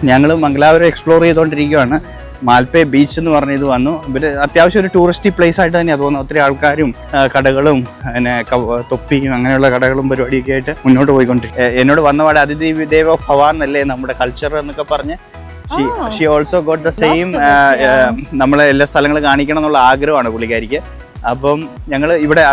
ഞങ്ങൾ മംഗലാപുരം എക്സ്പ്ലോർ ചെയ്തുകൊണ്ടിരിക്കുകയാണ്. മാൽപ്പേ ബീച്ച് എന്ന് പറഞ്ഞ ഇത് വന്നു. ഇവർ അത്യാവശ്യം ഒരു ടൂറിസ്റ്റ് പ്ലേസ് ആയിട്ട് തന്നെയാണ് തോന്നുന്നത്. ഒത്തിരി ആൾക്കാരും കടകളും പിന്നെ തൊപ്പിയും അങ്ങനെയുള്ള കടകളും പരിപാടിയൊക്കെ ആയിട്ട് മുന്നോട്ട് പോയിക്കൊണ്ടിരിക്കും. എന്നോട് വന്നപാടെ അതിഥി ദേവോ ഭവ എന്നല്ലേ നമ്മുടെ കൾച്ചർ എന്നൊക്കെ പറഞ്ഞ് Xi also got the same. നമ്മളെ എല്ലാ സ്ഥലങ്ങളും കാണിക്കണം എന്നുള്ള ആഗ്രഹമാണ് പുള്ളിക്കാരിക്ക്. അപ്പം ഞങ്ങൾ ഇവിടെ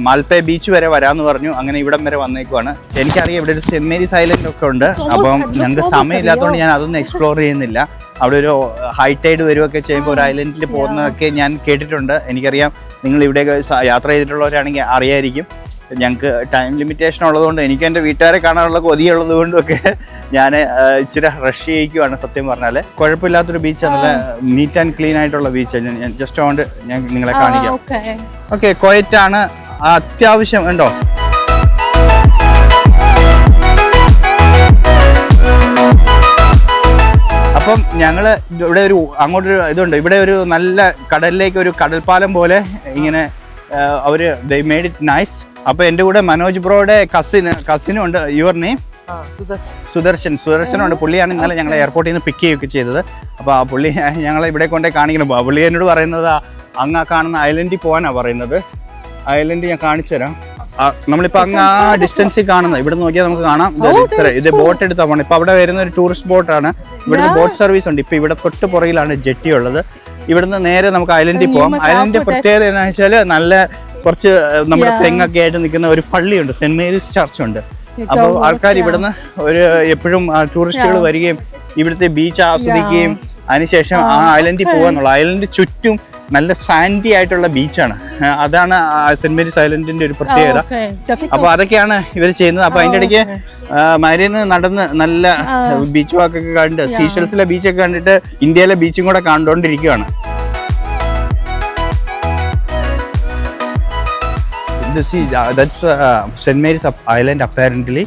മാൽപ്പേ ബീച്ച് വരെ വരാമെന്ന് പറഞ്ഞു. അങ്ങനെ ഇവിടം വരെ വന്നേക്കുവാണ്. എനിക്കറിയാം ഇവിടെ ഒരു സെന്റ് മേരീസ് ഐലൻഡ് ഒക്കെ ഉണ്ട്. അപ്പം ഞങ്ങൾക്ക് സമയമില്ലാത്തതുകൊണ്ട് ഞാൻ അതൊന്നും എക്സ്പ്ലോർ ചെയ്യുന്നില്ല. അവിടെ ഒരു ഹൈ ടൈഡ് വരുമൊക്കെ ചെയ്യുമ്പോൾ ഒരു ഐലൻഡിൽ പോകുന്നതൊക്കെ ഞാൻ കേട്ടിട്ടുണ്ട്. എനിക്കറിയാം നിങ്ങൾ ഇവിടെയൊക്കെ യാത്ര ചെയ്തിട്ടുള്ളവരാണെങ്കിൽ അറിയായിരിക്കും. ഞങ്ങൾക്ക് ടൈം ലിമിറ്റേഷൻ ഉള്ളതുകൊണ്ട് എനിക്ക് എൻ്റെ വീട്ടുകാരെ കാണാനുള്ള കൊതിയുള്ളത് കൊണ്ടൊക്കെ ഞാൻ ഇച്ചിരി റഷ് ചെയ്യിക്കുവാണ്. സത്യം പറഞ്ഞാൽ കുഴപ്പമില്ലാത്തൊരു ബീച്ചാണ്, നല്ല നീറ്റ് ആൻഡ് ക്ലീൻ ആയിട്ടുള്ള ബീച്ചാണ്. ഞാൻ ജസ്റ്റ് അതുകൊണ്ട് ഞാൻ നിങ്ങളെ കാണിക്കാം. ഓക്കെ, കൊയറ്റാണ് അത്യാവശ്യം ഉണ്ടോ. അപ്പം ഞങ്ങൾ ഇവിടെ ഒരു അങ്ങോട്ടൊരു ഇതുണ്ട്. ഇവിടെ ഒരു നല്ല കടലിലേക്ക് ഒരു കടൽപ്പാലം പോലെ ഇങ്ങനെ അവർ ദേ മേഡ് ഇറ്റ് നൈസ്. അപ്പോൾ എൻ്റെ കൂടെ മനോജ് ബ്രോയുടെ കസിനും ഉണ്ട്. Your name? സുദർശനുണ്ട്. പുള്ളിയാണ് ഇന്നലെ ഞങ്ങളെ എയർപോർട്ടിൽ നിന്ന് പിക്ക് ചെയ്യുകയൊക്കെ ചെയ്തത്. അപ്പോൾ ആ പുള്ളി ഞങ്ങളെ ഇവിടെ കൊണ്ടേ കാണിക്കണം. പുള്ളി എന്നോട് പറയുന്നത് അങ്ങ് കാണുന്ന ഐലൻഡിൽ പോകാനാണ് പറയുന്നത്. ഐലൻഡ് ഞാൻ കാണിച്ചു തരാം. നമ്മളിപ്പോൾ അങ്ങ് ആ ഡിസ്റ്റൻസിൽ കാണുന്നത് ഇവിടെ നോക്കിയാൽ നമുക്ക് കാണാം. ഇത് ബോട്ട് എടുത്താൽ പോകണം. ഇപ്പം അവിടെ വരുന്ന ഒരു ടൂറിസ്റ്റ് ബോട്ടാണ്. ഇവിടുന്ന് ബോട്ട് സർവീസ് ഉണ്ട്. ഇപ്പം ഇവിടെ തൊട്ട് പുറകിലാണ് ജെട്ടി ഉള്ളത്. ഇവിടുന്ന് നേരെ നമുക്ക് ഐലൻഡിൽ പോകാം. ഐലൻഡിന്റെ പ്രത്യേകത എന്താണെന്ന് വെച്ചാൽ നല്ല കുറച്ച് നമ്മുടെ തെങ്ങൊക്കെ ആയിട്ട് നിൽക്കുന്ന ഒരു പള്ളിയുണ്ട്, സെന്റ് മേരീസ് ചർച്ച് ഉണ്ട്. അപ്പോൾ ആൾക്കാർ ഇവിടുന്ന് ഒരു എപ്പോഴും ടൂറിസ്റ്റുകൾ വരികയും ഇവിടുത്തെ ബീച്ച് ആസ്വദിക്കുകയും അതിനുശേഷം ആ ഐലൻഡിൽ പോകാന്നുള്ള. ഐലൻഡ് ചുറ്റും നല്ല സാൻഡി ആയിട്ടുള്ള ബീച്ചാണ്. അതാണ് സെന്റ് മേരീസ് ഐലൻഡിന്റെ ഒരു പ്രത്യേകത. അപ്പൊ അതൊക്കെയാണ് ഇവർ ചെയ്യുന്നത്. അപ്പൊ അതിന്റെ ഇടയ്ക്ക് മരീന് നടന്ന് നല്ല ബീച്ച് വാക്കൊക്കെ കണ്ട് സീഷൽസിലെ ബീച്ചൊക്കെ കണ്ടിട്ട് ഇന്ത്യയിലെ ബീച്ചും കൂടെ കണ്ടുകൊണ്ടിരിക്കുകയാണ്. That's St. Mary's Island apparently.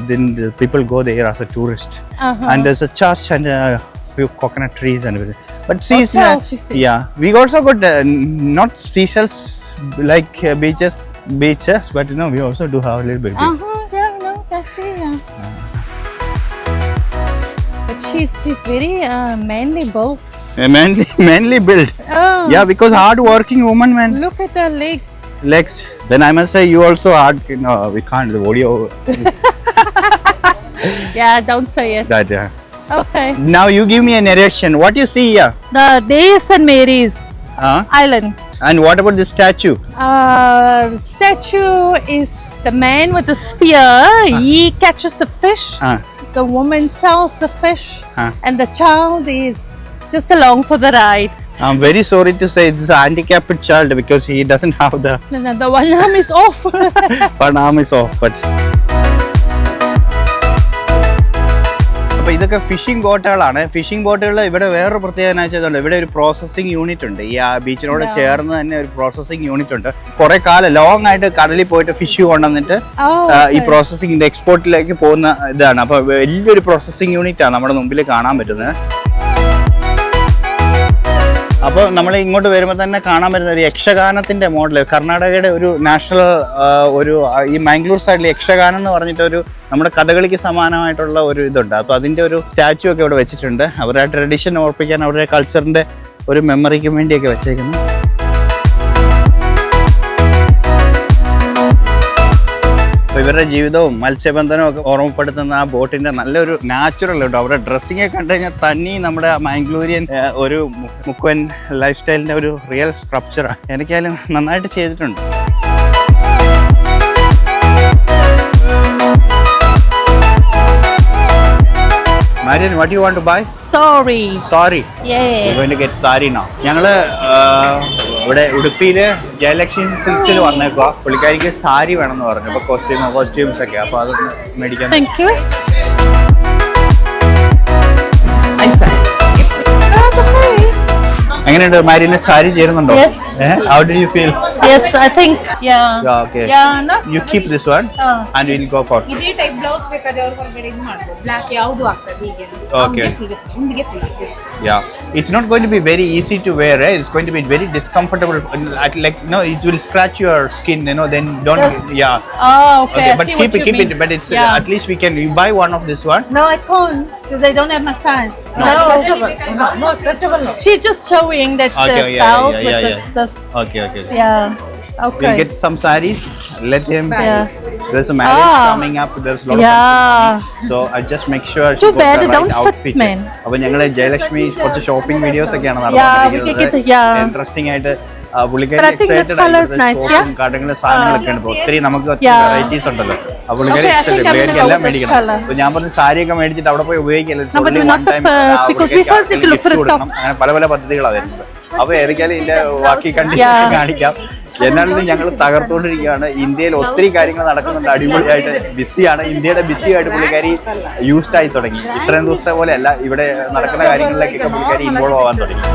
Then the people go there as a tourist. And there's a church and a few coconut trees and everything. But seashells, yeah, we also got not seashells like beaches, but you know we also do have a little bit. Yeah, no, that's it. Yeah. But she's very manly built. Manly built. Oh. Yeah, because hard working woman, man. Look at her legs. Then I must say you also hard. No, we can't. The audio. Yeah, don't say it. That yeah. Okay. Now you give me a narration. What you see here? There is St. Mary's Island. And what about the statue? Statue is the man with the spear. He catches the fish. The woman sells the fish, and the child is just along for the ride. I'm very sorry to say it's an handicapped child because he doesn't have the. No, the one arm is off. One arm is off, but. അപ്പോൾ ഇതൊക്കെ phishing ബോട്ടുകളാണ്. Phishing ബോട്ടുകൾ ഇവിടെ വേറൊരു പ്രത്യേകത എന്ന് വെച്ചാൽ ഇവിടെ ഒരു പ്രോസസ്സിംഗ് യൂണിറ്റ് ഉണ്ട്. ഈ ബീച്ചിനോട് ചേർന്ന് തന്നെ ഒരു പ്രോസസ്സിംഗ് യൂണിറ്റ് ഉണ്ട്. കുറെ കാലം ലോങ് ആയിട്ട് കടലിൽ പോയിട്ട് ഫിഷ് കൊണ്ടുവന്നിട്ട് ഈ പ്രോസസ്സിംഗ് എക്സ്പോർട്ടിലേക്ക് പോകുന്ന ഇതാണ്. അപ്പോൾ വലിയൊരു പ്രോസസ്സിംഗ് യൂണിറ്റ് ആണ് നമ്മുടെ മുമ്പിൽ കാണാൻ പറ്റുന്നത്. അപ്പോൾ നമ്മൾ ഇങ്ങോട്ട് വരുമ്പോൾ തന്നെ കാണാൻ പറ്റുന്ന ഒരു യക്ഷഗാനത്തിന്റെ മോഡൽ. കർണാടകയുടെ ഒരു നാഷണൽ ഒരു ഈ മാംഗ്ലൂർ സൈഡിൽ യക്ഷഗാനം എന്ന് പറഞ്ഞിട്ടൊരു നമ്മുടെ കഥകളിക്ക് സമാനമായിട്ടുള്ള ഒരു ഇതുണ്ട്. അപ്പോൾ അതിൻ്റെ ഒരു സ്റ്റാച്ചു ഒക്കെ ഇവിടെ വെച്ചിട്ടുണ്ട്. അവരുടെ ട്രഡീഷൻ ഓർപ്പിക്കാൻ, അവരുടെ കൾച്ചറിന്റെ ഒരു മെമ്മറിക്ക് വേണ്ടിയൊക്കെ വെച്ചേക്കുന്നു. അപ്പോൾ ഇവരുടെ ജീവിതവും മത്സ്യബന്ധനവും ഒക്കെ ഓർമ്മപ്പെടുത്തുന്ന ആ ബോട്ടിന്റെ നല്ലൊരു നാച്ചുറൽ ഉണ്ട്. അവരുടെ ഡ്രസ്സിംഗ് കണ്ടു കഴിഞ്ഞാൽ തന്നെ നമ്മുടെ മാംഗ്ലൂരിയൻ ഒരു മുക്കുവൻ ലൈഫ് സ്റ്റൈലിന്റെ ഒരു റിയൽ സ്ട്രക്ചറാണ്. എനിക്കായാലും നന്നായിട്ട് ചെയ്തിട്ടുണ്ട്. Marian, what do you want to buy? Sorry. Yeah. We're going to get sari now. ഞങ്ങള് ഇവിടെ ഉടുപ്പിയില് ജയലക്ഷ്മി സിൽക്സിൽ വന്നേക്കുക. പുള്ളിക്കാരിക്ക് സാരി വേണമെന്ന് പറഞ്ഞു. അപ്പൊ കോസ്റ്റ്യൂംസ് ഒക്കെ. അപ്പൊ അതൊന്ന് മേടിക്കാൻ. Thank you. എങ്ങനെയുണ്ട് മാരിനെ sari ചേരുന്നുണ്ടോ? Yes. How did you feel? Yes, I think. Yeah. Okay. Yeah, no. You keep this one and we'll go for. ಇದೇ ಟೈಪ್ ಬ್ಲೌಸ್ ಬೇಕಾದ್ರೆ ಅವ್ರ ಹೊರಗಡೆ ಇದು ಮಾಡ್ಬೋದು. ಬ್ಲಾಕ್ ಯಾವುದು ಆಗ್ತದೆ ಹೀಗೆ. Okay. ಮುಂದಿಗೆ Yeah. It's not going to be very easy to wear, right? It's going to be very discomfortable. Like no, it will scratch your skin, you know, then don't. Yes. Yeah. Oh, okay. But keep it. But it's at least we can. You buy one of this one. No, I can't. Because they don't have massage. No. No, stretchable. No. She's just showing that Okay, the yeah, belt yeah, with yeah, this, this. Okay. Yeah. Okay. We'll get some sarees. Let him. Yeah. There's a marriage Ah. coming up. There's a lot of Yeah. functions coming. So I just make sure she Too got bad the it right don't fit, outfit. man. അപ്പോൾ ഞങ്ങള് ജയലക്ഷ്മി കുറച്ച് shopping videos ഒക്കെയാണ് we can get the- yeah. Interesting ആയിട്ട് But I think this colour is nice, yeah? കടകളും സാധനങ്ങളൊക്കെ ഉണ്ട് ഒത്തിരി നമുക്ക് Yeah. വെറൈറ്റീസ് ഉണ്ടല്ലോ അപ്പോൾ പുള്ളിക്കാരി Okay, I think I'm gonna പുള്ളിക്കാരി go എല്ലാം with this മേടിക്കണം colour. അപ്പോൾ ഞാൻ പറഞ്ഞു സാരിയൊക്കെ മേടിച്ചിട്ട് അവിടെ പോയി ഉപയോഗിക്കില്ല No, but not the purse, because we first need to look for the top. അങ്ങനെ പല പദ്ധതികളാണ് വരുന്നത് അപ്പൊ ഏതൊക്കെയാലും ഇതിന്റെ ബാക്കി കണ്ടിട്ട് Yeah. കാണിക്കാം എന്നാലും ഞങ്ങൾ തകർത്തുകൊണ്ടിരിക്കുകയാണ് ഇന്ത്യയിൽ ഒത്തിരി കാര്യങ്ങൾ നടക്കുന്നുണ്ട് അടിപൊളിയായിട്ട് ബിസിയാണ് ഇന്ത്യയുടെ ബിസി ആയിട്ട് പുള്ളിക്കാരി യൂസ്ഡ് ആയി തുടങ്ങി ഇത്രയും ദിവസത്തെ പോലെ അല്ല ഇവിടെ നടക്കുന്ന കാര്യങ്ങളിലേക്കൊക്കെ പുള്ളിക്കാരി ഇൻവോൾവ് ആവാൻ തുടങ്ങി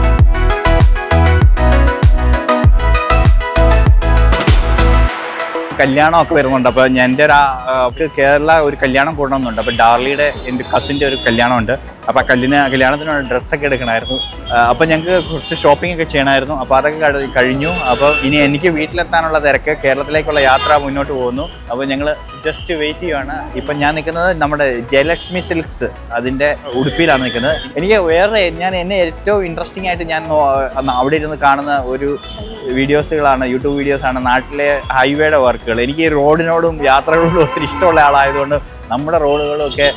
കല്യാണമൊക്കെ വരുന്നുണ്ട് അപ്പോൾ എൻ്റെ ഒരു കേരള ഒരു കല്യാണം കൂടണമെന്നുണ്ട് അപ്പോൾ ഡാർലിയുടെ എൻ്റെ കസിൻ്റെ ഒരു കല്യാണമുണ്ട് അപ്പോൾ കല്യാണത്തിന് ഡ്രസ്സൊക്കെ എടുക്കണമായിരുന്നു അപ്പോൾ ഞങ്ങൾക്ക് കുറച്ച് ഷോപ്പിംഗ് ഒക്കെ ചെയ്യണമായിരുന്നു അപ്പോൾ അതൊക്കെ കഴിഞ്ഞു അപ്പോൾ ഇനി എനിക്ക് വീട്ടിലെത്താനുള്ള തിരക്ക് കേരളത്തിലേക്കുള്ള യാത്ര മുന്നോട്ട് പോകുന്നു അപ്പോൾ ഞങ്ങൾ ജസ്റ്റ് വെയിറ്റ് ചെയ്യുവാണ് ഇപ്പം ഞാൻ നിൽക്കുന്നത് നമ്മുടെ ജയലക്ഷ്മി സിൽക്സ് അതിൻ്റെ ഉടുപ്പിയിലാണ് നിൽക്കുന്നത് എനിക്ക് വേറെ എന്നെ ഏറ്റവും ഇൻട്രസ്റ്റിംഗ് ആയിട്ട് ഞാൻ അവിടെ ഇരുന്ന് കാണുന്ന ഒരു വീഡിയോസുകളാണ് യൂട്യൂബ് വീഡിയോസാണ് നാട്ടിലെ ഹൈവേയുടെ വർക്കുകൾ എനിക്ക് ഈ റോഡിനോടും യാത്രകളോടും ഒത്തിരി ഇഷ്ടമുള്ള ആളായതുകൊണ്ട് നമ്മുടെ റോഡുകളൊക്കെ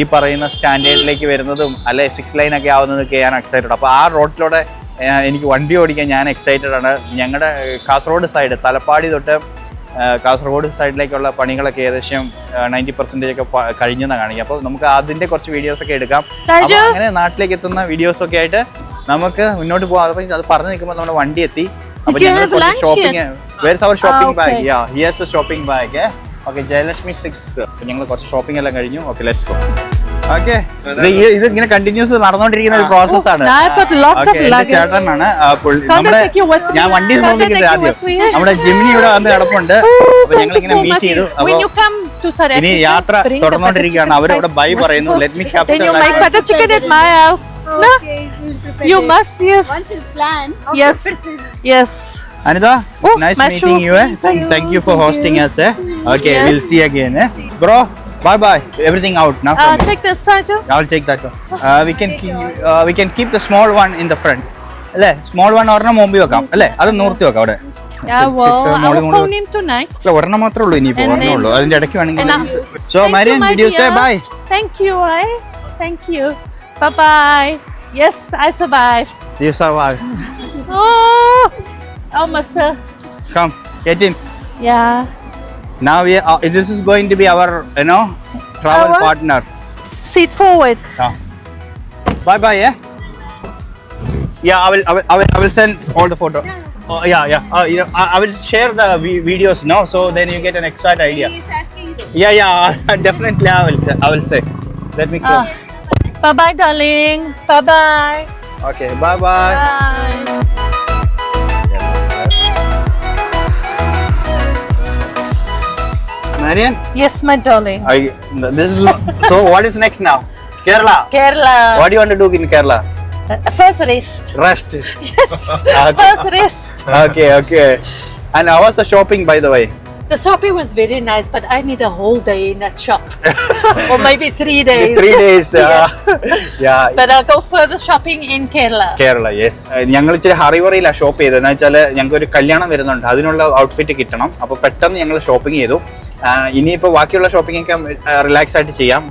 ഈ പറയുന്ന സ്റ്റാൻഡേർഡിലേക്ക് വരുന്നതും അല്ലെ 6 ലൈനൊക്കെ ആവുന്നതൊക്കെ ഞാൻ എക്സൈറ്റഡ് അപ്പോൾ ആ റോഡിലൂടെ എനിക്ക് വണ്ടി ഓടിക്കാൻ ഞാൻ എക്സൈറ്റഡ് ആണ് ഞങ്ങളുടെ കാസർഗോഡ് സൈഡ് തലപ്പാടി തൊട്ട് കാസർഗോഡ് സൈഡിലേക്കുള്ള പണികളൊക്കെ ഏകദേശം 90% ഒക്കെ കഴിഞ്ഞെന്നാണ് കാണിക്കുക അപ്പോൾ നമുക്ക് അതിൻ്റെ കുറച്ച് വീഡിയോസൊക്കെ എടുക്കാം അപ്പോൾ അങ്ങനെ നാട്ടിലേക്ക് എത്തുന്ന വീഡിയോസൊക്കെ ആയിട്ട് നമുക്ക് മുന്നോട്ട് പോകാം അപ്പോൾ അത് പറഞ്ഞു നിൽക്കുമ്പോൾ നമ്മുടെ വണ്ടി എത്തി അപ്പോൾ ഞങ്ങൾ കുറച്ച് shopping where our shopping bag yeah here's a shopping bag okay Jayalakshmi 6 അപ്പോൾ ഞങ്ങൾ കുറച്ച് ഷോപ്പിംഗ് എല്ലാം കഴിഞ്ഞു ഓക്കെ ലെറ്റ്സ് ഗോ ഓക്കെ ഇത് ഇങ്ങനെ കണ്ടിന്യൂസ് നടന്നുകൊണ്ടിരിക്കുന്ന ഒരു പ്രോസസ് ആണ് ചേട്ടനാണ് ഞാൻ വണ്ടി നോക്കിയത് ആദ്യം നമ്മുടെ ജിമ്മിനി ഇവിടെ വന്ന് കിടപ്പുണ്ട് അപ്പൊ ഞങ്ങൾ ഇങ്ങനെ മീറ്റ് ചെയ്തു അപ്പൊ ഇനി യാത്ര തുടർന്നുകൊണ്ടിരിക്കുകയാണ് അവരവിടെ ബൈ പറയുന്നു let me Anita, nice meeting you. Thank you for hosting us. Okay, we'll see you again. Bro, bye. Everything out now. Take this side. I'll take that one. We can keep the small one in the front. അല്ലേ small one ഒരെണ്ണം മുമ്പിൽ വെക്കാം അല്ലേ അത് നിർത്തി വെക്കാം അവിടെ ഒരെണ്ണം മാത്രമേ ഉള്ളൂ ഇനിയിപ്പോ ഒരെണ്ണം ഉള്ളൂ അതിന്റെ ഇടയ്ക്ക് വേണമെങ്കിൽ so Marian video say bye Thank you. Bye. Yes, I survived. You survive. Oh, almost. Come, get in. Yeah. Now this is going to be our, travel partner. Sit forward. Bye, yeah. Yeah, I will send all the photo. Oh, yeah. I will share the videos now, so then you get an exact idea. He's asking. Yeah. Definitely, I will say. Let me go. Bye, darling. Bye. Okay, bye. Bye. Marian? Yes, my darling. So what is next now? Kerala. What do you want to do in Kerala? First rest. Rest. Yes. First rest. Okay. And how was the shopping, by the way? The shopping was very nice, but I need a whole day in that shop. Or maybe 3 days. 3 days. Yes. Yeah. But I'll go further shopping in Kerala. Kerala, yes. ഞങ്ങൾ ഇച്ചിരി ഹറിവറിയിലാണ് shop ചെയ്തത് എന്ന് വെച്ചാൽ ഞങ്ങൾക്ക് ഒരു കല്യാണം വരുന്നുണ്ട് അതിനുള്ള ഔട്ട്ഫിറ്റ് കിട്ടണം അപ്പോൾ പെട്ടെന്ന് ഞങ്ങൾ ഷോപ്പിംഗ് ചെയ്തു ഇനിയിപ്പോൾ ബാക്കിയുള്ള ഷോപ്പിംഗ് ഒക്കെ റിലാക്സ് ആയിട്ട് ചെയ്യാം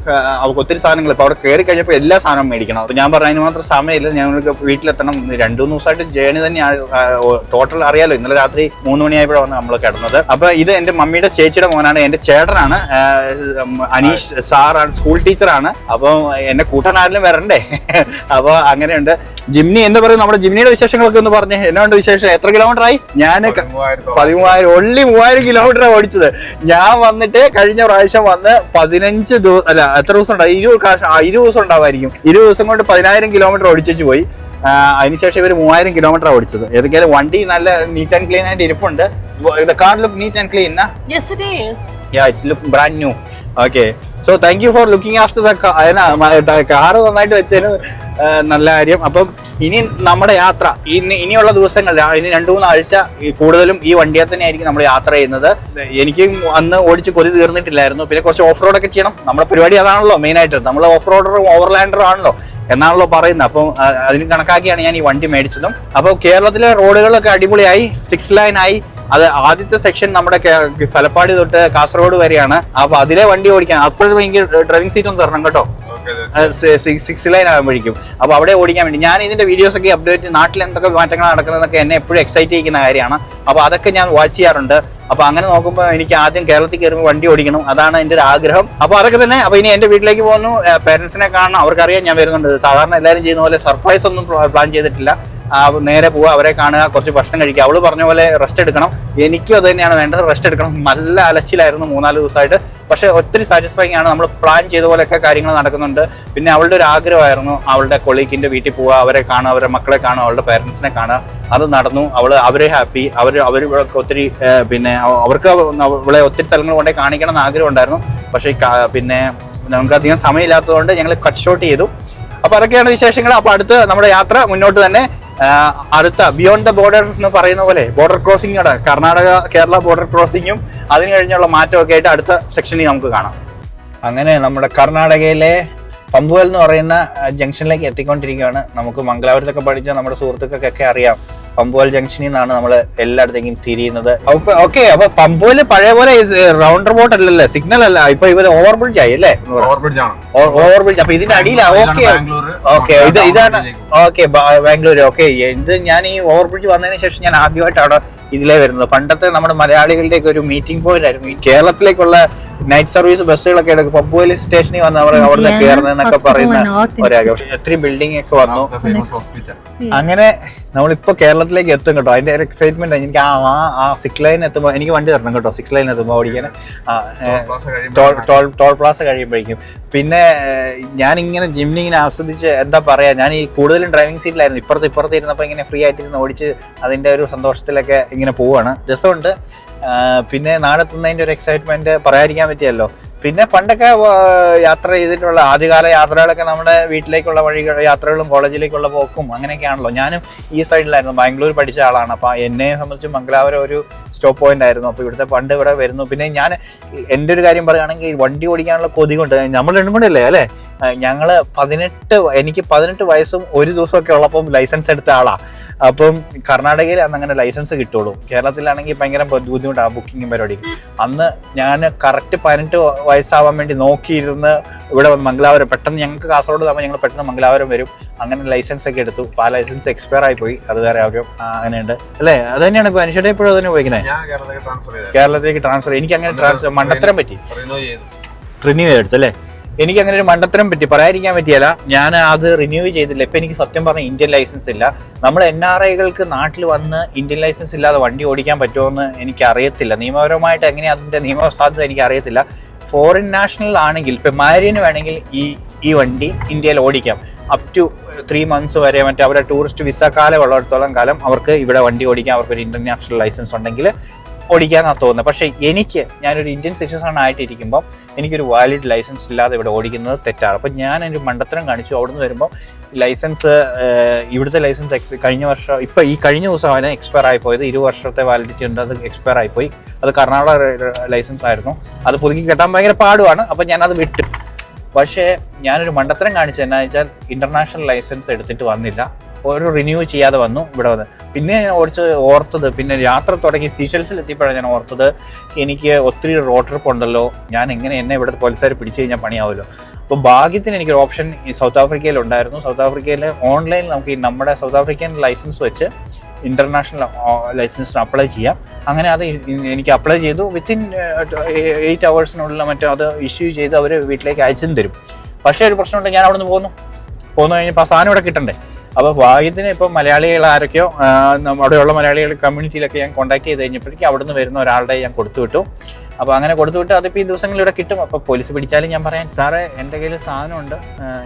അവർക്ക് ഒത്തിരി സാധനങ്ങൾ ഇപ്പോൾ അവിടെ കയറി കഴിഞ്ഞപ്പോൾ എല്ലാ സാധനവും മേടിക്കണം അപ്പോൾ ഞാൻ പറഞ്ഞു അതിന് മാത്രം സമയമില്ല ഞങ്ങൾക്ക് വീട്ടിലെത്തണം 2-3 ദിവസമായിട്ട് ജേണി തന്നെയാണ് ടോട്ടൽ അറിയാലോ ഇന്നലെ രാത്രി 3 മണിയായപ്പോഴാണ് നമ്മൾ കിടന്നത് അപ്പോൾ ഇത് എൻ്റെ മമ്മിയുടെ ചേച്ചിയുടെ മോനാണ് എൻ്റെ ചേട്ടനാണ് അനീഷ് സാറാണ് സ്കൂൾ ടീച്ചറാണ് അപ്പോൾ എന്നെ കൂട്ടാൻ ആരെങ്കിലും വരണ്ടേ അപ്പോൾ അങ്ങനെയുണ്ട് ജിംനി എന്താ പറയുക നമ്മുടെ ജിംനിയുടെ വിശേഷങ്ങളൊക്കെ ഒന്ന് പറഞ്ഞേ എന്നാണ്ട് വിശേഷം എത്ര കിലോമീറ്റർ ആയി ഞാൻ 13,000 only 3,000 കിലോമീറ്റർ ഓടിച്ചത് ഞാൻ വന്നിട്ട് കഴിഞ്ഞ പ്രാവശ്യം വന്ന് 15 ദിവസം അല്ല എത്ര ദിവസം ഉണ്ടാവും 20 ദിവസം ഉണ്ടാവുമായിരിക്കും 20 ദിവസം കൊണ്ട് 10,000 കിലോമീറ്റർ ഓടിച്ചു പോയി അതിനുശേഷം ഇവർ 3,000 കിലോമീറ്റർ ഓടിച്ചത് ഏതൊക്കെയാലും വണ്ടി നല്ല നീറ്റ് ആൻഡ് ക്ലീൻ ആയിട്ട് ഇരിപ്പുണ്ട് The car look neat and clean, na? Yes, it is. Yeah, it's look brand new. Okay. So thank you for looking after the car. car നന്നായിട്ട് വെച്ചതിന് നല്ല കാര്യം. അപ്പം ഇനി നമ്മുടെ യാത്ര ഇനിയുള്ള ദിവസങ്ങൾ ഇനി 2-3 ആഴ്ച കൂടുതലും ഈ വണ്ടിയെ തന്നെ ആയിരിക്കും നമ്മൾ യാത്ര ചെയ്യുന്നത്. എനിക്ക് അന്ന് ഓടിച്ച് കൊതി തീർന്നിട്ടില്ലായിരുന്നു. പിന്നെ കുറച്ച് ഓഫ് റോഡൊക്കെ ചെയ്യണം. നമ്മുടെ പരിപാടി അതാണല്ലോ മെയിനായിട്ട്. നമ്മൾ ഓഫ് റോഡറും ഓവർലാൻഡറും ആണല്ലോ എന്നാണല്ലോ പറയുന്നത്. അപ്പം അതിന് കണക്കാക്കിയാണ് ഞാൻ ഈ വണ്ടി മേടിച്ചതും. അപ്പോൾ കേരളത്തിലെ റോഡുകളൊക്കെ അടിപൊളിയായി, 6 ലൈൻ ആയി. അത് ആദ്യത്തെ സെക്ഷൻ നമ്മുടെ തലപ്പാടി തൊട്ട് കാസർഗോഡ് വരെയാണ്. അപ്പൊ അതിലെ വണ്ടി ഓടിക്കാൻ അപ്പോഴും എനിക്ക് ഡ്രൈവിംഗ് സീറ്റ് ഒന്ന് തരണം കേട്ടോ. 6 ലൈൻ ആകുമ്പോഴേക്കും. അപ്പൊ അവിടെ ഓടിക്കാൻ വേണ്ടി ഞാൻ ഇതിന്റെ വീഡിയോസ് ഒക്കെ അപ്ഡേറ്റ്, നാട്ടിൽ എന്തൊക്കെ മാറ്റങ്ങൾ നടക്കുന്നതൊക്കെ എന്നെ എപ്പോഴും എക്സൈറ്റ് ചെയ്യുന്ന കാര്യമാണ്. അപ്പൊ അതൊക്കെ ഞാൻ വാച്ച് ചെയ്യാറുണ്ട്. അപ്പൊ അങ്ങനെ നോക്കുമ്പോൾ എനിക്ക് ആദ്യം കേരളത്തിൽ കയറുമ്പോൾ വണ്ടി ഓടിക്കണം, അതാണ് എൻ്റെ ഒരു ആഗ്രഹം. അപ്പൊ അതൊക്കെ തന്നെ. അപ്പൊ ഇനി എന്റെ വീട്ടിലേക്ക് പോകുന്നു, പേരൻസിനെ കാണണം, അവർക്കറിയാം ഞാൻ വരുന്നുണ്ട്. സാധാരണ എല്ലാവരും ചെയ്യുന്ന പോലെ സർപ്രൈസ് ഒന്നും പ്ലാൻ ചെയ്തിട്ടില്ല. നേരെ പോവുക, അവരെ കാണുക, കുറച്ച് ഭക്ഷണം കഴിക്കുക. അവള് പറഞ്ഞ പോലെ റെസ്റ്റ് എടുക്കണം. എനിക്കും അത് തന്നെയാണ് വേണ്ടത്, റെസ്റ്റ് എടുക്കണം. നല്ല അലച്ചിലായിരുന്നു 3-4 ദിവസമായിട്ട്. പക്ഷെ ഒത്തിരി സാറ്റിസ്ഫൈങ് ആണ്. നമ്മൾ പ്ലാൻ ചെയ്ത പോലെയൊക്കെ കാര്യങ്ങൾ നടക്കുന്നുണ്ട്. പിന്നെ അവളുടെ ഒരു ആഗ്രഹമായിരുന്നു അവളുടെ കൊളീഗിന്റെ വീട്ടിൽ പോവുക, അവരെ കാണുക, അവരുടെ മക്കളെ കാണുക, അവളുടെ പേരൻസിനെ കാണുക. അത് നടന്നു. അവരെ ഹാപ്പി. അവർ ഒത്തിരി പിന്നെ അവർക്ക് അവളെ ഒത്തിരി സ്ഥലങ്ങൾ കൊണ്ടേ കാണിക്കണം എന്ന് ആഗ്രഹം ഉണ്ടായിരുന്നു. പക്ഷേ പിന്നെ നമുക്ക് അധികം സമയമില്ലാത്തതുകൊണ്ട് ഞങ്ങൾ കട്ട് ഷോട്ട് ചെയ്തു. അപ്പൊ അതൊക്കെയാണ് വിശേഷങ്ങൾ. അപ്പൊ അടുത്ത് നമ്മുടെ യാത്ര മുന്നോട്ട് തന്നെ. അടുത്ത ബിയോണ്ട് ദ ബോർഡർ എന്ന് പറയുന്ന പോലെ border crossing, Karnataka Kerala border ക്രോസിങ്ങും അതിന് കഴിഞ്ഞുള്ള മാറ്റമൊക്കെ ആയിട്ട് അടുത്ത സെക്ഷനിൽ നമുക്ക് കാണാം. അങ്ങനെ നമ്മുടെ കർണാടകയിലെ പമ്പുവൽ എന്ന് പറയുന്ന ജംഗ്ഷനിലേക്ക് എത്തിക്കൊണ്ടിരിക്കുകയാണ്. നമുക്ക് മംഗലാപുരത്തൊക്കെ പഠിച്ച നമ്മുടെ സുഹൃത്തുക്കൾക്കൊക്കെ അറിയാം, പമ്പുവൽ ജംഗ്ഷനിൽ നിന്നാണ് നമ്മൾ എല്ലായിടത്തേക്കും തിരിയുന്നത്. ഓക്കെ, അപ്പൊ പമ്പുവല് പഴയ പോലെ റൗണ്ടർ ബോട്ട് അല്ലല്ലേ, സിഗ്നൽ അല്ല, ഇപ്പൊ ഇവര് ഓവർ ബ്രിഡ്ജ് ആയി അല്ലേ? Over bridge. അപ്പൊ ഇതിന്റെ അടിയിലാ. ഓക്കെ ഓക്കെ, ഇതാണ്. ഓക്കെ, ബാംഗ്ലൂർ. ഓക്കെ, ഇത് ഞാൻ ഈ ഓവർ ബ്രിഡ്ജ് വന്നതിന് ശേഷം ഞാൻ ആദ്യമായിട്ട് അവിടെ ഇതിലേ വരുന്നത്. പണ്ടത്തെ നമ്മുടെ മലയാളികളുടെയൊക്കെ ഒരു മീറ്റിംഗ് പോയിന്റ് ആയിരുന്നു. ഈ കേരളത്തിലേക്കുള്ള നൈറ്റ് സർവീസ് ബസ്സുകളൊക്കെ എടുക്കും. പമ്പുവൽ സ്റ്റേഷനിൽ വന്ന് അവിടുന്ന് കയറുന്നതെന്നൊക്കെ പറയുന്ന ഒരാഗ്രഹം. ഒത്തിരി ബിൽഡിംഗ് ഒക്കെ വന്നു. അങ്ങനെ നമ്മളിപ്പോ കേരളത്തിലേക്ക് എത്തും കേട്ടോ. അതിന്റെ ഒരു എക്സൈറ്റ്മെന്റ്. എനിക്ക് ആ 6 ലൈൻ എത്തുമ്പോൾ എനിക്ക് വണ്ടി തരണം കേട്ടോ. 6 ലൈൻ എത്തുമ്പോൾ ഓടിക്കാൻ ടോൾ പ്ലാസ കഴിയുമ്പോഴേക്കും. പിന്നെ ഞാൻ ഇങ്ങനെ ജിമ്മിൽ ഇങ്ങനെ ആസ്വദിച്ച് എന്താ പറയാ, ഞാൻ ഈ കൂടുതലും ഡ്രൈവിംഗ് സീറ്റിലായിരുന്നു. ഇപ്പുറത്ത് ഇരുന്നപ്പോൾ ഇങ്ങനെ ഫ്രീ ആയിട്ടിരുന്ന് ഓടിച്ച് അതിന്റെ ഒരു സന്തോഷത്തിലൊക്കെ ഇങ്ങനെ പോവാണ്. രസമുണ്ട്. പിന്നെ നാടെത്തുന്നതിന്റെ ഒരു എക്സൈറ്റ്മെന്റ് പറയാതിരിക്കാൻ പറ്റിയല്ലോ. പിന്നെ പണ്ടൊക്കെ യാത്ര ചെയ്തിട്ടുള്ള ആദ്യകാല യാത്രകളൊക്കെ നമ്മുടെ വീട്ടിലേക്കുള്ള യാത്രകളും കോളേജിലേക്കുള്ള പോക്കും അങ്ങനെയൊക്കെയാണല്ലോ. ഞാനും ഈ സൈഡിലായിരുന്നു, ബാംഗ്ലൂർ പഠിച്ച ആളാണ്. അപ്പോൾ എന്നെ സംബന്ധിച്ച് മംഗലാപുരം ഒരു സ്റ്റോപ്പ് പോയിന്റ് ആയിരുന്നു. അപ്പോൾ ഇവിടുത്തെ പണ്ട് ഇവിടെ വരുന്നു. പിന്നെ ഞാൻ എൻ്റെ ഒരു കാര്യം പറയുകയാണെങ്കിൽ വണ്ടി ഓടിക്കാനുള്ള കൊതി കൊണ്ട് നമ്മൾ രണ്ടും കൂടെ അല്ലേ ഞങ്ങള് എനിക്ക് 18 വയസ്സും 1 ദിവസമൊക്കെ ഉള്ളപ്പം ലൈസൻസ് എടുത്ത ആളാ. അപ്പം കർണാടകയിൽ അന്ന് അങ്ങനെ ലൈസൻസ് കിട്ടുള്ളൂ. കേരളത്തിലാണെങ്കിൽ ഭയങ്കര ബുദ്ധിമുട്ടാണ് ബുക്കിങ്ങും പരിപാടിക്ക്. അന്ന് ഞാൻ കറക്റ്റ് 18 വയസ്സാവാൻ വേണ്ടി നോക്കിയിരുന്ന് ഇവിടെ മംഗലാപുരം പെട്ടെന്ന്, ഞങ്ങൾക്ക് കാസർഗോഡ് താമസം, ഞങ്ങൾ പെട്ടെന്ന് മംഗലാപുരം വരും. അങ്ങനെ ലൈസൻസ് ഒക്കെ എടുത്തു. ആ ലൈസൻസ് എക്സ്പയർ ആയി പോയി. അത് വേറെ ആവശ്യം അങ്ങനെയുണ്ട് അല്ലേ? അത് തന്നെയാണ് ഇപ്പൊ അനുഷയുടെ എപ്പോഴും അതിനെ ഉപയോഗിക്കുന്നത്. കേരളത്തിലേക്ക് ട്രാൻസ്ഫർ. എനിക്ക് അങ്ങനെ മണ്ടത്തരം പറ്റി റിന്യൂ ചെയ്തെടുത്തല്ലേ. എനിക്ക് അങ്ങനെ ഒരു മണ്ടത്തരം പറ്റി പറയാതിരിക്കാൻ പറ്റിയല്ല. ഞാൻ അത് റിന്യൂ ചെയ്തില്ല. ഇപ്പം എനിക്ക് സത്യം പറഞ്ഞാൽ ഇന്ത്യൻ ലൈസൻസ് ഇല്ല. നമ്മൾ NRIകൾക്ക് നാട്ടിൽ വന്ന് ഇന്ത്യൻ ലൈസൻസ് ഇല്ലാതെ വണ്ടി ഓടിക്കാൻ പറ്റുമോയെന്ന് എനിക്ക് അറിയത്തില്ല. നിയമപരമായിട്ട് എങ്ങനെയാണ് അതിൻ്റെ നിയമസാധ്യത എനിക്ക് അറിയത്തില്ല. ഫോറിൻ നാഷണൽ ആണെങ്കിൽ ഇപ്പം മാരിയന് വേണമെങ്കിൽ ഈ വണ്ടി ഇന്ത്യയിൽ ഓടിക്കാം. അപ് ടു 3 months വരെ അവരുടെ ടൂറിസ്റ്റ് വിസ കാലം ഉള്ളിടത്തോളം കാലം അവർക്ക് ഇവിടെ വണ്ടി ഓടിക്കാം. അവർക്കൊരു ഇന്റർനാഷണൽ ലൈസൻസ് ഉണ്ടെങ്കിൽ ഓടിക്കാന്നാണ് തോന്നുന്നത്. പക്ഷേ ഞാനൊരു ഇന്ത്യൻ സിറ്റിസൺ ആയിട്ടിരിക്കുമ്പോൾ എനിക്കൊരു വാലിഡ് ലൈസൻസ് ഇല്ലാതെ ഇവിടെ ഓടിക്കുന്നത് തെറ്റാണ്. അപ്പം ഞാൻ എൻ്റെ മണ്ടത്തരം കാണിച്ചു. അവിടുന്ന് വരുമ്പോൾ ലൈസൻസ്, ഇവിടുത്തെ ലൈസൻസ് കഴിഞ്ഞ വർഷം, ഈ കഴിഞ്ഞ ദിവസമാണ് എക്സ്പയർ ആയിപ്പോയത്. 20 വർഷത്തെ വാലിഡിറ്റി ഉണ്ട്. അത് എക്സ്പയർ ആയിപ്പോയി. അത് കർണാടക ലൈസൻസ് ആയിരുന്നു. അത് പുതുക്കി കെട്ടാൻ ഭയങ്കര പാടുമാണ്. അപ്പം ഞാനത് വിട്ടു. പക്ഷേ ഞാനൊരു മണ്ടത്തരം കാണിച്ചത് എന്നാന്ന് വെച്ചാൽ ഇന്റർനാഷണൽ ലൈസൻസ് എടുത്തിട്ട് വന്നില്ല. ഒരു റിന്യൂ ചെയ്യാതെ വന്നു ഇവിടെ വന്ന്. പിന്നെ ഞാൻ ഓർത്തത്, പിന്നെ യാത്ര തുടങ്ങി സീഷെൽസിൽ എത്തിയപ്പോഴാണ് ഞാൻ ഓർത്തത്, എനിക്ക് ഒത്തിരി റോഡ് ട്രിപ്പ് ഉണ്ടല്ലോ, ഞാൻ എന്നെ ഇവിടെ പോലീസുകാർ പിടിച്ചു കഴിഞ്ഞാൽ പണിയാവുമല്ലോ. അപ്പോൾ ഭാഗ്യത്തിന് എനിക്കൊരു ഓപ്ഷൻ ഈ സൗത്ത് ആഫ്രിക്കയിൽ ഉണ്ടായിരുന്നു. സൗത്ത് ആഫ്രിക്കയിൽ ഓൺലൈനിൽ നമുക്ക് നമ്മുടെ സൗത്ത് ആഫ്രിക്കൻ ലൈസൻസ് വെച്ച് ഇന്റർനാഷണൽ ലൈസൻസിന് അപ്ലൈ ചെയ്യാം. അങ്ങനെ അത് എനിക്ക് അപ്ലൈ ചെയ്തു. വിത്തിൻ 8 hours മറ്റോ അത് ഇഷ്യൂ ചെയ്ത് അവർ വീട്ടിലേക്ക് അയച്ചും തരും. പക്ഷേ ഒരു പ്രശ്നമുണ്ട്, ഞാൻ അവിടെ നിന്ന് പോന്നു കഴിഞ്ഞപ്പോൾ ആ സാധനം ഇവിടെ കിട്ടണ്ടേ. അപ്പോൾ ഭാഗ്യത്തിന് ഇപ്പോൾ മലയാളികൾ ആരൊക്കെയോ അവിടെയുള്ള മലയാളികൾ കമ്മ്യൂണിറ്റിയിലൊക്കെ ഞാൻ കോൺടാക്ട് ചെയ്ത് കഴിഞ്ഞപ്പോഴേക്കും അവിടെ നിന്ന് വരുന്ന ഒരാളുടെ ഞാൻ കൊടുത്തു വിട്ടു. അപ്പോൾ അങ്ങനെ കൊടുത്തുവിട്ട് അതിപ്പോൾ ഈ ദിവസങ്ങളിൽ ഇവിടെ കിട്ടും. അപ്പോൾ പോലീസ് പിടിച്ചാലും ഞാൻ പറയാം, സാറേ എൻ്റെ കയ്യിൽ സാധനമുണ്ട്,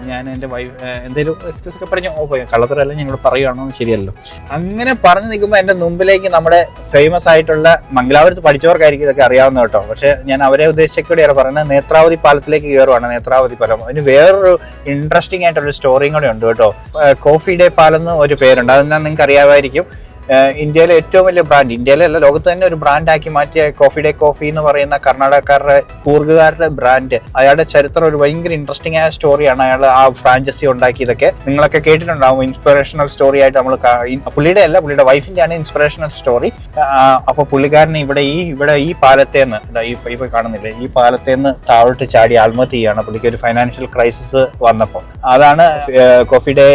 ഞാൻ എൻ്റെ വൈഫ് എന്തെങ്കിലും എക്സ്ക്യൂസ് ഒക്കെ പറഞ്ഞു കള്ളത്തരല്ല ഞങ്ങൾ പറയുകയാണോ, ശരിയല്ലോ. അങ്ങനെ പറഞ്ഞു നിൽക്കുമ്പോൾ എൻ്റെ മുമ്പിലേക്ക് നമ്മുടെ ഫേമസ് ആയിട്ടുള്ള മംഗലാപുരത്ത് പഠിച്ചവർക്കായിരിക്കും ഇതൊക്കെ അറിയാവുന്ന കേട്ടോ. പക്ഷേ ഞാൻ അവരെ ഉദ്ദേശിച്ചൊക്കെയാണ് പറയുന്നത്, നേത്രാവതി പാലത്തിലേക്ക് കയറുവാണ്. നേത്രാവതി പാലം അതിന് വേറൊരു ഇൻട്രസ്റ്റിംഗ് ആയിട്ടുള്ള സ്റ്റോറിയും കൂടെ ഉണ്ട് കേട്ടോ. കോഫി ഡേ പാലം എന്ന് ഒരു പേരുണ്ട്, അതെന്നാൽ നിങ്ങൾക്ക് അറിയാമായിരിക്കും. ഇന്ത്യയിലെ ഏറ്റവും വലിയ ബ്രാൻഡ്, ഇന്ത്യയിലല്ല ലോകത്ത് തന്നെ ഒരു ബ്രാൻഡാക്കി മാറ്റിയ കോഫി ഡേ കോഫി എന്ന് പറയുന്ന കർണാടകക്കാരുടെ കൂർഗുകാരുടെ ബ്രാൻഡ്. അയാളുടെ ചരിത്രം ഒരു ഭയങ്കര ഇൻട്രസ്റ്റിംഗ് ആയ സ്റ്റോറിയാണ്. അയാൾ ആ ഫ്രാഞ്ചൈസി ഉണ്ടാക്കിയതൊക്കെ നിങ്ങളൊക്കെ കേട്ടിട്ടുണ്ടാവും. ഇൻസ്പിറേഷണൽ സ്റ്റോറി ആയിട്ട് നമ്മൾ പുള്ളിയുടെ അല്ല, പുള്ളിയുടെ വൈഫിന്റെ ആണ് ഇൻസ്പിറേഷണൽ സ്റ്റോറി. അപ്പൊ പുള്ളിക്കാരന് ഇവിടെ ഈ പാലത്തേന്ന് ഇപ്പൊ കാണുന്നില്ലേ, ഈ പാലത്തേന്ന് താഴോട്ട് ചാടി ആത്മഹത്യ ചെയ്യാണ്. പുള്ളിക്ക് ഒരു ഫൈനാൻഷ്യൽ ക്രൈസിസ് വന്നപ്പോൾ. അതാണ് കോഫി ഡേ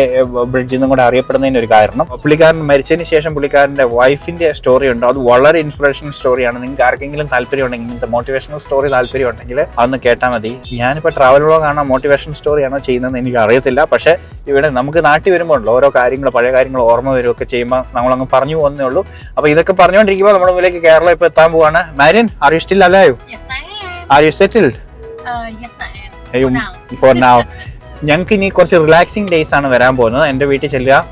ബ്രിഡ്ജ് എന്നും കൂടെ അറിയപ്പെടുന്നതിന് ഒരു കാരണം. പുള്ളിക്കാരൻ മരിച്ചതിന് ശേഷം പുള്ളിക്കാരന്റെ വൈഫിന്റെ സ്റ്റോറി ഉണ്ട്, അത് വളരെ ഇൻസ്പിറേഷണൽ സ്റ്റോറിയാണ്. നിങ്ങൾക്ക് ആർക്കെങ്കിലും താല്പര്യം ഉണ്ടെങ്കിൽ, ഇങ്ങനത്തെ മോട്ടിവേഷണൽ സ്റ്റോറി താല്പര്യം ഉണ്ടെങ്കിൽ അതൊന്ന് കേട്ടാൽ മതി. ഞാനിപ്പോൾ ട്രാവൽ വ്ളോഗാണോ മോട്ടിവേഷണൽ സ്റ്റോറിയാണോ ചെയ്യുന്നതെന്ന് എനിക്ക് അറിയത്തില്ല. പക്ഷേ ഇവിടെ നമുക്ക് നാട്ടിൽ വരുമ്പോൾ ഉണ്ടല്ലോ ഓരോ കാര്യങ്ങൾ, പഴയ കാര്യങ്ങൾ ഓർമ്മ വരുമൊക്കെ ചെയ്യുമ്പോൾ നമ്മളങ്ങ് പറഞ്ഞു പോകുന്നേ ഉള്ളൂ. അപ്പോൾ ഇതൊക്കെ പറഞ്ഞുകൊണ്ടിരിക്കുമ്പോൾ നമ്മുടെ മുമ്പിലേക്ക് കേരളം ഇപ്പോൾ എത്താൻ പോവാണ്. Marin, are you still alive? Are you settled? For now. ഞങ്ങൾക്ക് ഇനി കുറച്ച് റിലാക്സിങ് ഡേയ്സ് ആണ് വരാൻ പോകുന്നത്. എൻ്റെ വീട്ടിൽ ചെല്ലുക,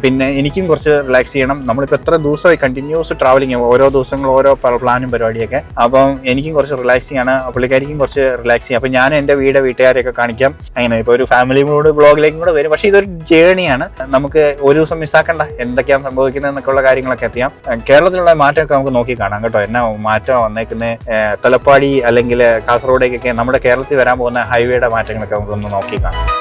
പിന്നെ എനിക്കും കുറച്ച് റിലാക്സ് ചെയ്യണം. നമ്മളിപ്പോൾ എത്ര ദിവസമായി കണ്ടിന്യൂസ് ട്രാവലിങ്, ഓരോ ദിവസങ്ങൾ ഓരോ പ്ലാനും പരിപാടിയൊക്കെ. അപ്പം എനിക്കും കുറച്ച് റിലാക്സിങ് ആണ്, പുള്ളിക്കാരിക്കും കുറച്ച് റിലാക്സ് ചെയ്യും. അപ്പം ഞാൻ എൻ്റെ വീട്ടുകാരെയൊക്കെ കാണിക്കാം. അങ്ങനെ ഇപ്പോൾ ഒരു ഫാമിലി മൂഡ് ബ്ലോഗിലേക്കും കൂടെ വരും. പക്ഷേ ഇതൊരു ജേണിയാണ്, നമുക്ക് ഒരു ദിവസം മിസ്സാക്കണ്ട എന്തൊക്കെയാണ് സംഭവിക്കുന്നത് എന്നൊക്കെയുള്ള കാര്യങ്ങളൊക്കെ എത്തിയാം. കേരളത്തിലുള്ള മാറ്റമൊക്കെ നമുക്ക് നോക്കി കാണാം കേട്ടോ. എന്നാ മാറ്റം വന്നേക്കുന്നത്, തലപ്പാടി അല്ലെങ്കിൽ കാസർഗോഡേക്കൊക്കെ നമ്മുടെ കേരളത്തിൽ വരാൻ പോകുന്ന ഹൈവേയുടെ മാറ്റങ്ങളൊക്കെ നമുക്കൊന്ന് നോക്കി കാണാം.